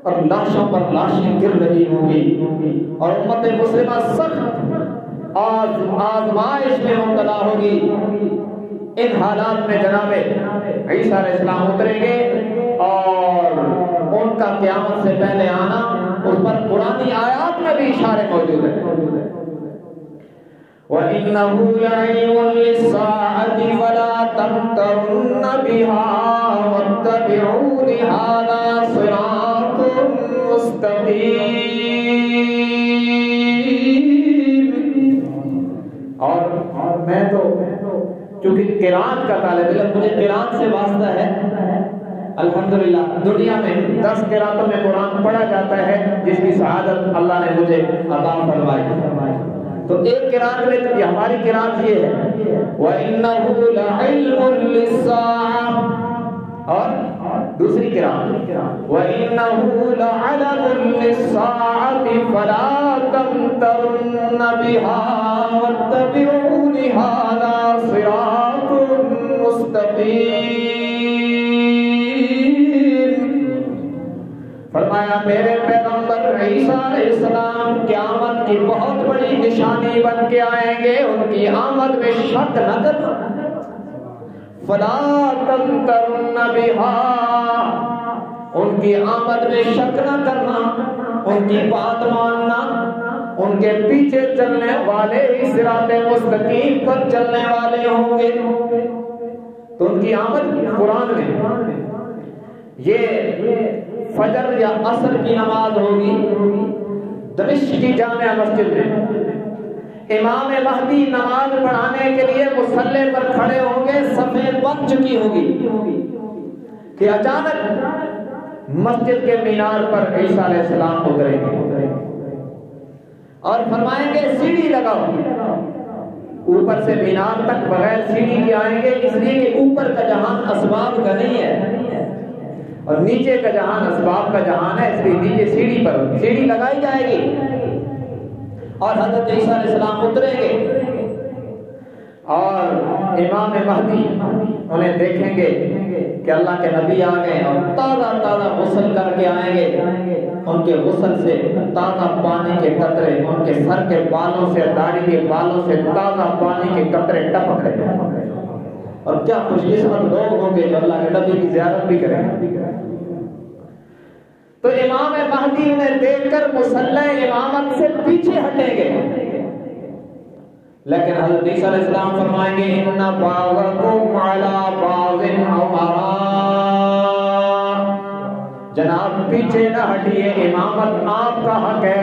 S1: اور لاشوں پر لاشیں گر رہی ہوگی، اور امت مسلمہ سخت آزمائش میں مبتلا ہوگی، ان حالات میں جناب عیسیٰ علیہ السلام اتریں گے اور ان کا قیامت سے پہلے آنا، اس پر قرآنی آیات میں بھی اشارے موجود ہیں۔ وَإِنَّهُ لَعِلْمٌ لِّلسَّاعَةِ فَلَا تَمْتَرُنَّ بِهَا وَاتَّبِعُونِ هَٰذَا صِرَاطٌ مُّسْتَقِيمٌ۔ اور میں تو چونکہ قرآن کا طالب علم، مجھے قرآن سے واسطہ ہے، الحمدللہ دنیا میں 10 قراتوں میں قرآن پڑھا جاتا ہے جس کی سعادت اللہ نے مجھے عطا فرمائی۔ تو ایک قرآن میں تو ہماری قرآن یہ ہے وَإِنَّهُ لَعِلْمٌ لِّلسَّاعَةِ، اور دوسری قرآن وَإِنَّهُ لَعَلَمٌ لِّلسَّاعَةِ فَلَا تَمْتَرُنَّ بِهَا وَاتَّبِعُونِ هَٰذَا صِرَاطٌ مُّسْتَقِيمٌ۔ فرمایا میرے پیغمبر عیسیٰ علیہ السلام قیامت کی بہت بڑی نشانی بن کے آئیں گے، ان کی آمد میں شک نہ کرنا، فلا تمترن بہا، ان کی آمد میں شک نہ کرنا، ان کی بات ماننا، ان کے پیچھے چلنے والے ہی صراط مستقیم پر چلنے والے ہوں گے۔ تو ان کی آمد قرآن میں یہ فجر یا عصر کی نماز ہوگی دمشق کی جامع مسجد میں، امام مہدی نماز پڑھانے کے لیے مصلی پر کھڑے ہوں گے، صفیں بن چکی ہوگی کہ اچانک مسجد کے مینار پر عیسیٰ علیہ السلام اتریں گے اور فرمائیں گے سیڑھی لگاؤ، اوپر سے مینار تک بغیر سیڑھی کے آئیں گے، اس لیے کہ اوپر کا جہان اسباب کا نہیں ہے اور نیچے کا جہان اسباب کا جہان ہے، اس لیے نیچے سیڑھی پر سیڑھی لگائی جائے گی اور حضرت عیسیٰ علیہ السلام اتریں گے اور امام مہدی انہیں دیکھیں گے کہ اللہ کے نبی آ گئے اور تازہ تازہ غسل کر کے آئیں گے، ان کے غسل سے تازہ پانی کے قطرے، ان کے سر کے بالوں سے، داڑھی کے بالوں سے تازہ پانی کے قطرے ٹپک رہے ہیں، اور کیا خوش قسمت لوگ ہوں گے جو اللہ کے نبی کی زیارت بھی کریں گے۔ تو امام مہدی انہیں دیکھ کر مصلی امامت سے پیچھے ہٹیں گے، لیکن حضرت عیسیٰ علیہ السلام فرمائیں گے ان بعضکم علی بعض امراء، جناب پیچھے نہ ہٹیے، امامت آپ کا حق ہے،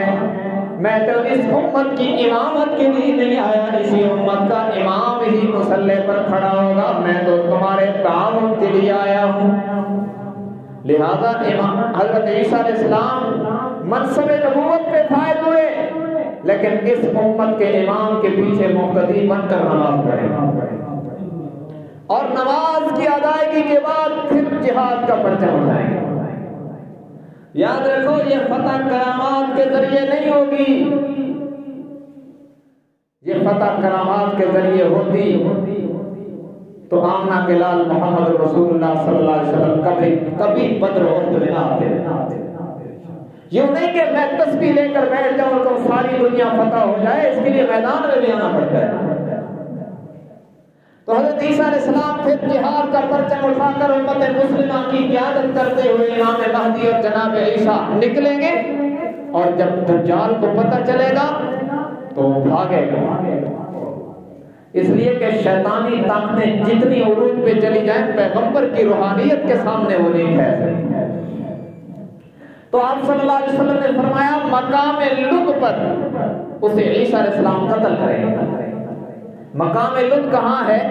S1: میں تو اس امت کی امامت کے لیے نہیں آیا، اسی امت کا امام ہی مصلی پر کھڑا ہوگا، میں تو تمہارے تعاون کے لیے آیا ہوں۔ لہذا حضرت عیسیٰ علیہ السلام منصب نبوت پہ فائز ہوئے، لیکن اس امت کے امام کے پیچھے مقتدی بن کر نماز پڑھیں اور نماز کی ادائیگی کے بعد پھر جہاد کا پرچم اٹھائیں گے۔ یاد رکھو یہ فتح کرامات کے ذریعے نہیں ہوگی، یہ فتح کرامات کے ذریعے ہوتی تو آمنہ کے لال محمد رسول اللہ صلی اللہ علیہ وسلم کبھی بدر احد میں نہ آتے۔ یہ نہیں کہ میں تسبیح لے کر بیٹھ جاؤں تو ساری دنیا فتح ہو جائے، اس کے لیے میدان میں بھی آنا پڑتا ہے۔ تو حضرت عیسیٰ علیہ السلام پھر جہاد کا پرچم اٹھا کر امت مسلمہ کی قیادت کرتے ہوئے امام مہدی اور جناب عیسیٰ نکلیں گے، اور جب دجال کو پتہ چلے گا تو بھاگے گا، اس لیے کہ شیطانی طاقتیں جتنی عروج پہ چلی جائیں پیغمبر کی روحانیت کے سامنے وہ نہیں ٹھہر سکتی۔ تو آپ صلی اللہ علیہ وسلم نے فرمایا مقام لد پر اسے عیسیٰ علیہ السلام قتل کریں گے۔ مقام لد کہاں ہے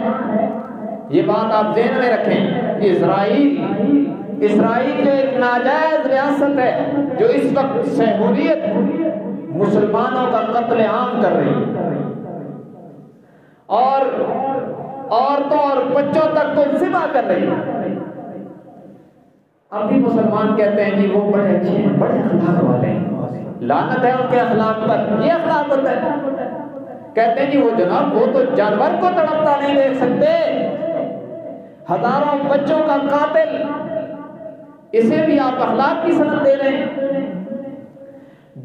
S1: یہ بات آپ ذہن میں رکھیں، اسرائیل جو ایک ناجائز ریاست ہے جو اس وقت سہولیت مسلمانوں کا قتل عام کر رہی ہے اور عورتوں اور بچوں تک کو ذبح کر رہی ہے۔ اب بھی مسلمان کہتے ہیں جی وہ بڑے اچھے ہیں، بڑے اخلاق والے ہیں، لعنت ہے ان کے اخلاق پر، یہ اخلاق ہوتا ہے۔ کہتے ہیں جی وہ جناب وہ تو جانور کو تڑپتا نہیں دیکھ سکتے، ہزاروں بچوں کا قاتل، اسے بھی آپ اخلاق کی سند دے رہے ہیں۔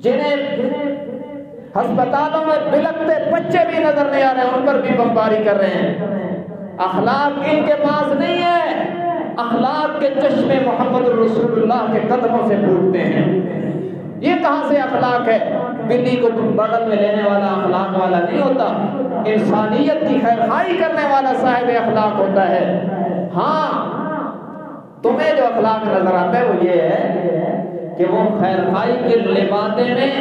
S1: جنہیں ہسپتالوں میں بلکتے بچے بھی نظر نہیں آ رہے ہیں، ان پر بھی بمباری کر رہے ہیں۔ اخلاق ان کے پاس نہیں ہے، اخلاق کے چشمے محمد رسول اللہ کے قدموں سے پھوٹتے ہیں۔ یہ کہاں سے اخلاق ہے؟ بلی کو بغل میں لینے والا اخلاق والا نہیں ہوتا، انسانیت کی خیرخواہی کرنے والا صاحب اخلاق ہوتا ہے۔ ہاں تمہیں جو اخلاق نظر آتا ہے وہ یہ ہے کہ وہ خیرخواہی کے لبادے میں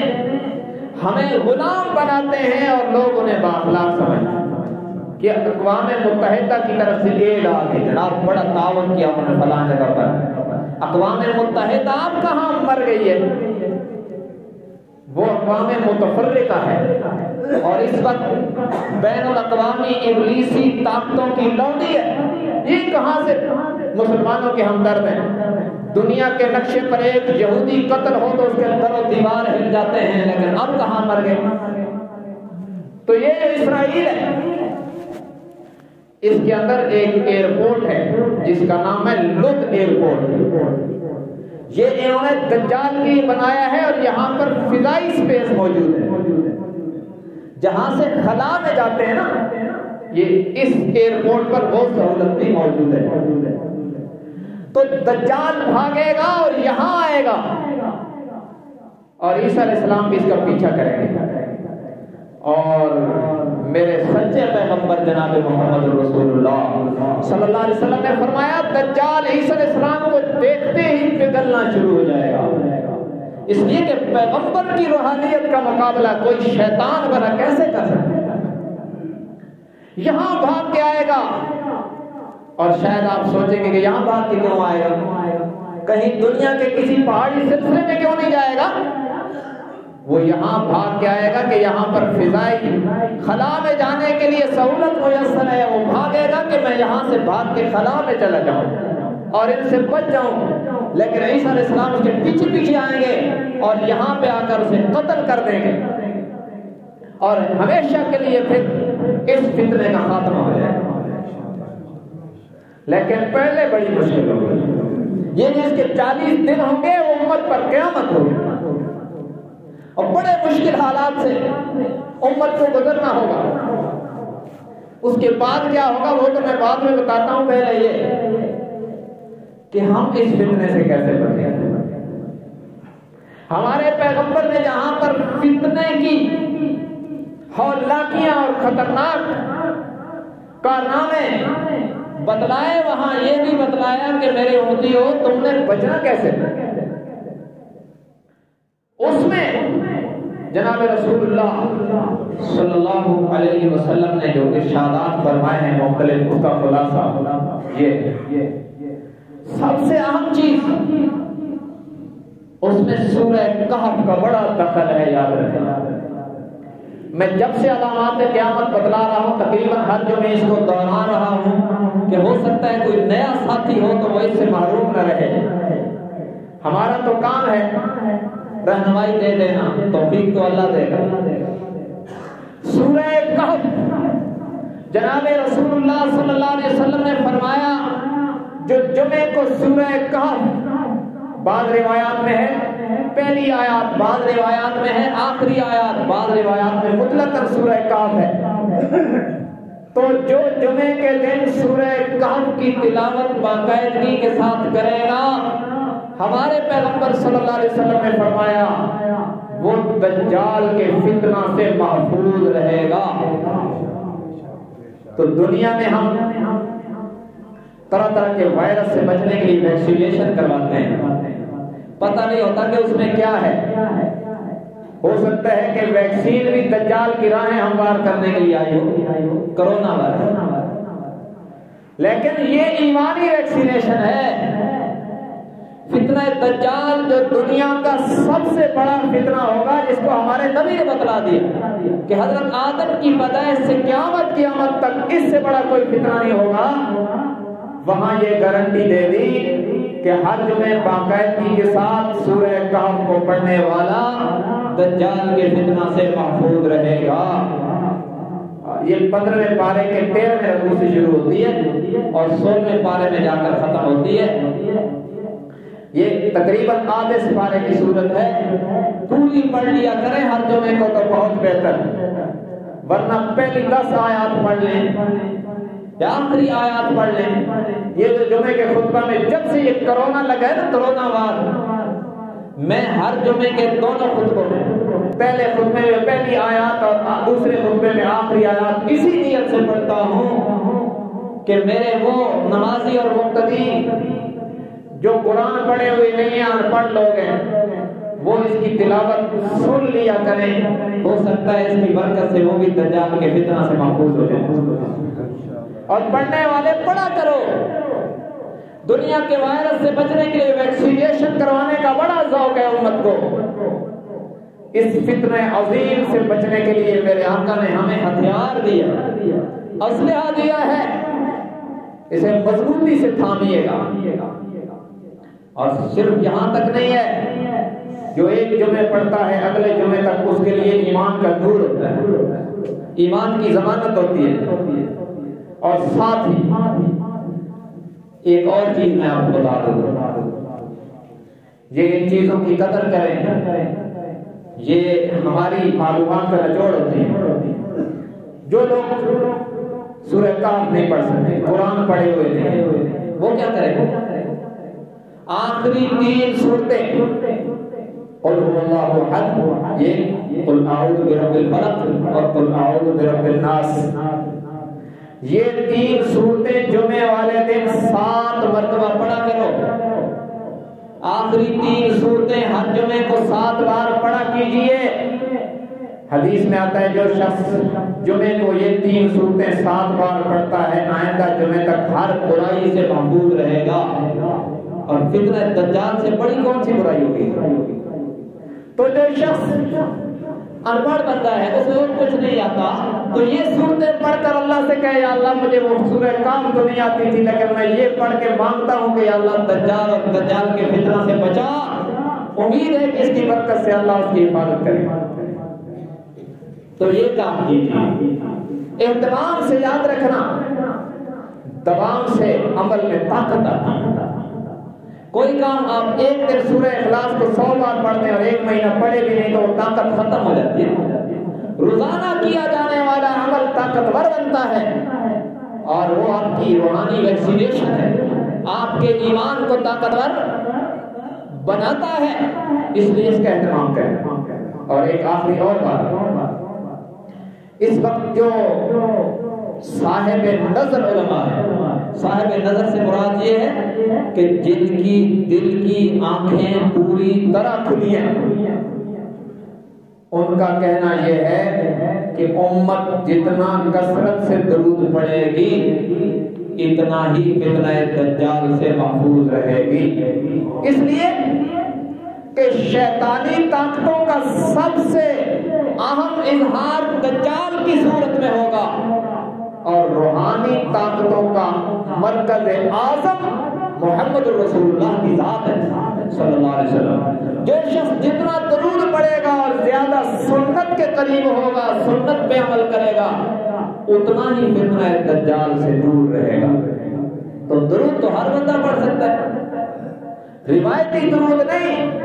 S1: ہمیں غلام بناتے ہیں اور لوگ انہیں بااخلاق سمجھتے ہیں۔ کہ اقوام متحدہ کی طرف سے ایڈ آ گئی، جناب بڑا تعاون کیا انہوں نے فلاں جگہ پر۔ اقوام متحدہ اب کہاں مر گئی ہے؟ وہ اقوام متفرقہ ہے اور اس وقت بین الاقوامی ابلیسی طاقتوں کی لوڈی ہے۔ یہ کہاں سے مسلمانوں کے ہمدرد ہیں؟ دنیا کے نقشے پر ایک یہودی قتل ہو تو اس کے در و دیوار ہل جاتے ہیں، لیکن اب کہاں مر گئے؟ تو یہ جو اسرائیل ہے، اس کے اندر ایک ایئرپورٹ ہے جس کا نام ہے لد ایئرپورٹ۔ یہ انہوں نے دجال کے لیے بنایا ہے اور یہاں پر فضائی اسپیس موجود ہے، جہاں سے خلا میں جاتے ہیں نا، یہ اس ایئرپورٹ پر وہ سہولت بھی موجود ہے۔ تو دجال بھاگے گا اور یہاں آئے گا اور عیسیٰ علیہ السلام بھی اس کا پیچھا کریں گے، اور میرے سچے پیغمبر جناب محمد رسول اللہ صلی اللہ علیہ وسلم نے فرمایا دجال عیسیٰ علیہ السلام کو دیکھتے ہی پگھلنا شروع ہو جائے گا، اس لیے کہ پیغمبر کی روحانیت کا مقابلہ کوئی شیطان بنا کیسے کر سکتا ہے؟ یہاں بھاگ کے آئے گا، اور شاید آپ سوچیں گے کہ یہاں بھاگ کے کیوں آئے گا؟ کہیں دنیا کے کسی پہاڑی سلسلے میں کیوں نہیں جائے گا؟ وہ یہاں بھاگ کے آئے گا کہ یہاں پر فضائی خلا میں جانے کے لیے سہولت میسر ہے، وہ بھاگے گا کہ میں یہاں سے بھاگ کے خلا میں چلا جاؤں اور ان سے بچ جاؤں، لیکن عیسیٰ علیہ السلام اس کے پیچھے پیچھے آئیں گے اور یہاں پہ آ کر اسے قتل کر دیں گے اور ہمیشہ کے لیے پھر اس فتنے کا خاتمہ ہو جائے گا۔ لیکن پہلے بڑی مشکل ہوگی، یہ جس کے 40 دن ہوں گے وہ امت پر قیامت ہوگی، اور بڑے مشکل حالات سے امت کو گزرنا ہوگا۔ اس کے بعد کیا ہوگا وہ تو میں بعد میں بتاتا ہوں، پہلے یہ کہ ہم اس فتنے سے کیسے بچیں۔ ہمارے پیغمبر نے جہاں پر فتنے کی ہولناکیاں اور خطرناک کارنامے بتلائے، وہاں یہ بھی بتلایا کہ میرے امتی ہو تم نے بچنا کیسے۔ اس میں جناب رسول اللہ صلی اللہ علیہ وسلم نے جو ارشادات فرمائے ہیں مختلف، اس کا خلاصہ یہ سب سے اہم چیز، اس میں سورہ کہف کا بڑا دخل ہے، یاد رکھیں۔ میں جب سے علامات قیامت بتلا رہا ہوں تقریباً ہر جمعے اس کو دہرا رہا ہوں کہ ہو سکتا ہے کوئی نیا ساتھی ہو تو وہ اس سے محروم نہ رہے۔ ہمارا تو کام ہے رہنمائی دے دینا، توفیق تو اللہ دے گا۔ سورہ کہف، جناب رسول اللہ صلی اللہ علیہ وسلم نے فرمایا جو جمعے کو سورہ کہف، بعض روایات میں ہے پہلی آیات، بعض روایات میں ہے آخری آیات، بعض روایات میں مطلقاً سورہ کہف ہے، تو جو جمعے کے دن سورہ کہف کی تلاوت باقاعدگی کے ساتھ کرے گا، ہمارے پیغمبر صلی اللہ علیہ وسلم نے فرمایا وہ دجال کے فتنہ سے محفوظ رہے گا۔ تو دنیا میں ہم طرح طرح کے وائرس سے بچنے کے لیے ویکسینیشن کرواتے ہیں، پتہ نہیں ہوتا کہ اس میں کیا ہے۔ ہو سکتا ہے کہ ویکسین بھی دجال کی راہیں ہموار کرنے کے لیے آئی ہو، کرونا وائرس، لیکن یہ ایمانی ویکسینیشن ہے۔ فتنہ دجال جو دنیا کا سب سے بڑا فتنہ ہوگا، جس کو ہمارے نبی نے بتلا دیا کہ حضرت آدم کی پیدائش سے قیامت کی آمد تک اس سے بڑا کوئی فتنہ نہیں ہوگا، وہاں یہ گارنٹی دے دی کہ ہر جمعے باقاعدگی کے ساتھ سورہ کہف کو پڑھنے والا دجال کے فتنہ سے محفوظ رہے گا۔ یہ 15ویں پارے کے 13ویں رکوع سے شروع ہوتی ہے اور 16ویں پارے میں جا کر ختم ہوتی ہے۔ یہ تقریباً آدھے سپارے کی صورت ہے، پوری پڑھ لیا کریں ہر جمعے کو تو بہت بہتر، ورنہ پہلی 10 آیات پڑھ لیں یا آخری آیات پڑھ لیں۔ یہ جو جمعے کے خطبہ میں جب سے یہ کرونا لگا ہے نا، کرونا وار، میں ہر جمعے کے دونوں خطبوں میں پہلے خطبے میں پہلی آیات اور دوسرے خطبے میں آخری آیات اسی نیت سے پڑھتا ہوں کہ میرے وہ نمازی اور مقتدی جو قرآن پڑھے ہوئے نہیں ہیں، ان پڑھ لوگ ہیں، وہ اس کی تلاوت سن لیا کریں، ہو سکتا ہے اس کی برکت سے وہ بھی دجال کے فتنہ سے محفوظ ہو جائیں۔ اور پڑھنے والے پڑھا کرو، دنیا کے وائرس سے بچنے کے لیے ویکسینیشن کروانے کا بڑا ذوق ہے امت کو، اس فتنہ عظیم سے بچنے کے لیے میرے آقا نے ہمیں ہتھیار دیا، اسلحہ دیا ہے، اسے مضبوطی سے تھامیے گا۔ اور صرف یہاں تک نہیں ہے، جو ایک جمعے پڑھتا ہے اگلے جمعے تک اس کے لیے ایمان کا نور ہوتا ہے، ایمان کی ضمانت ہوتی ہے۔ اور ساتھ ہی ایک اور چیز میں آپ کو بتا دوں، یہ ان چیزوں کی قدر کریں، یہ ہماری معلومات کا نچوڑ ہوتے ہیں۔ جو لوگ سورہ کہف نہیں پڑھ سکتے، قرآن پڑھے ہوئے تھے، وہ کیا کریں؟ آخری 3 صورتیں قل هو اللہ احد، یہ قل اعوذ برب الفلق اور قل اعوذ برب الناس، یہ 3 صورتیں جمعے والے دن 7 مرتبہ پڑھا کرو۔ آخری 3 صورتیں ہر جمعے کو 7 بار پڑھا کیجئے۔ حدیث میں آتا ہے جو شخص جمعے کو یہ 3 صورتیں 7 بار پڑھتا ہے، آئندہ جمعے تک ہر برائی سے محفوظ رہے گا۔ اور فتنہ دجال سے بڑی کون سی برائی ہوگی؟ تو جو شخص ان پڑھ بندہ ہے، اسے اور کچھ نہیں آتا، تو یہ صورتیں پڑھ کر اللہ سے کہے یا اللہ مجھے وہ سورہ کہف تو نہیں آتی تھی، لیکن میں یہ پڑھ کے مانگتا ہوں کہ یا اللہ دجال اور دجال کے فتنہ سے بچا، امید ہے کہ اس کی برکت سے اللہ اس کی حفاظت کرے۔ تو یہ کام کیجیے، اہتمام سے یاد رکھنا، دوام سے عمل میں طاقت آتی ہے۔ کوئی کام آپ ایک دن سورہ اخلاص کو 100 بار پڑھتے ہیں اور 1 مہینہ پڑھے بھی نہیں تو وہ طاقت ختم ہو جاتی ہے۔ روزانہ کیا جانے والا عمل طاقتور بنتا ہے، اور وہ آپ کی روحانی ویکسینیشن ہے، آپ کے ایمان کو طاقتور بناتا ہے، اس لیے اس کا اہتمام کریں۔ اور ایک آخری اور بات، اس وقت جو صاحب نظر علماء ہے، صاحب نظر سے مراد یہ ہے کہ جن کی دل کی آنکھیں پوری طرح کھلی ہیں، ان کا کہنا یہ ہے کہ امت جتنا کثرت سے درود پڑھے گی اتنا ہی فتنہ دجال سے محفوظ رہے گی، اس لیے کہ شیطانی طاقتوں کا سب سے اہم اظہار دجال کی صورت میں ہوگا، اور روحانی طاقتوں کا مرکز اعظم محمد رسول اللہ کی ذات ہے صلی اللہ علیہ وسلم۔ جو شخص جتنا درود پڑھے گا اور زیادہ سنت کے قریب ہوگا، سنت پہ عمل کرے گا، اتنا ہی فتنہ دجال سے دور رہے گا۔ تو درود تو ہر بندہ پڑھ سکتا ہے، روایتی درود نہیں،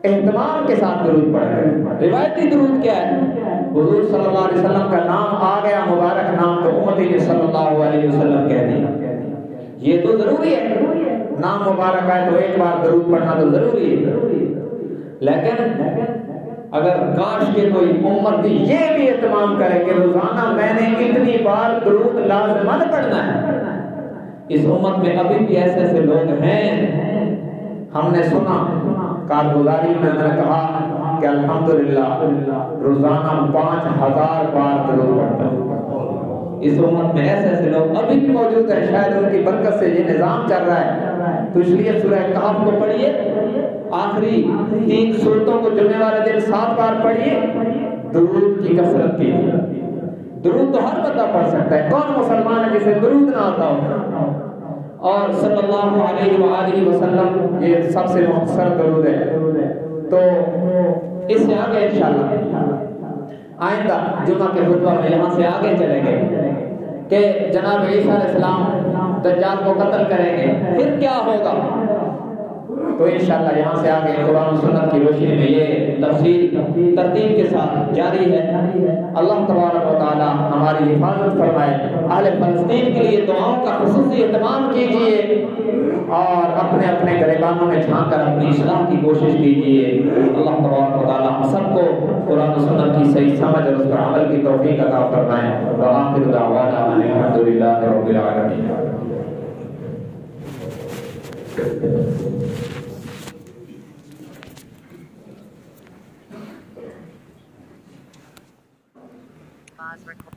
S1: اہتمام کے ساتھ درود پڑھیں۔ روایتی درود کیا ہے؟ حضور صلی اللہ علیہ وسلم کا نام آ گیا، مبارک نام، تو امتی نے صلی اللہ علیہ وسلم کہہ دیا، یہ تو ضروری ہے، نام مبارک آئے تو ایک بار درود پڑھنا تو ضروری ہے۔ لیکن اگر کاش کے کوئی امت یہ بھی اہتمام کرے کہ روزانہ میں نے اتنی بار درود لازماً پڑھنا ہے۔ اس امت میں ابھی بھی ایسے ایسے لوگ ہیں، ہم نے سنا کارگزاری میں نے کہا کہ الحمدللہ روزانہ 5000 بار درود پڑھتا ہوں۔ اس امت میں ایسے ایسے لوگ ابھی بھی موجود ہیں، شاید ان کی برکت سے یہ نظام چل رہا ہے۔ تو اس لیے سورہ کہف کو پڑھیے، آخری 3 صورتوں کو جمعے والے دن 7 بار پڑھیے، درود کی کثرت کیجیے۔ درود تو ہر بندہ پڑھ سکتا ہے، کون مسلمان ہے جسے درود نہ آتا ہو؟ اور صلی اللہ علیہ وآلہ وسلم یہ سب سے مختصر درود ہے۔ تو اس سے آگے انشاءاللہ آئندہ جمعہ کے خطبہ میں یہاں سے آگے چلیں گے کہ جناب عیسیٰ علیہ السلام دجال کو قتل کریں گے، پھر کیا ہوگا؟ تو انشاءاللہ یہاں سے آگے قرآن و سنت کی روشنی میں یہ تفصیل ترتیب کے ساتھ جاری ہے۔ اللہ تبارک و تعالی ہماری حفاظت فرمائے۔ اہل فلسطین کے لیے دعاؤں کا خصوصی اہتمام کیجیے اور اپنے اپنے گریبانوں میں جھانک کر اپنی اصلاح کی کوشش کیجیے۔ اللہ تبارک و تعالی ہم سب کو قرآن و سنت کی صحیح سمجھ اور اس پر عمل کی توفیق عطا فرمائے۔ وآخر دعوانا ان الحمد للہ رب العالمین۔
S2: Pause record.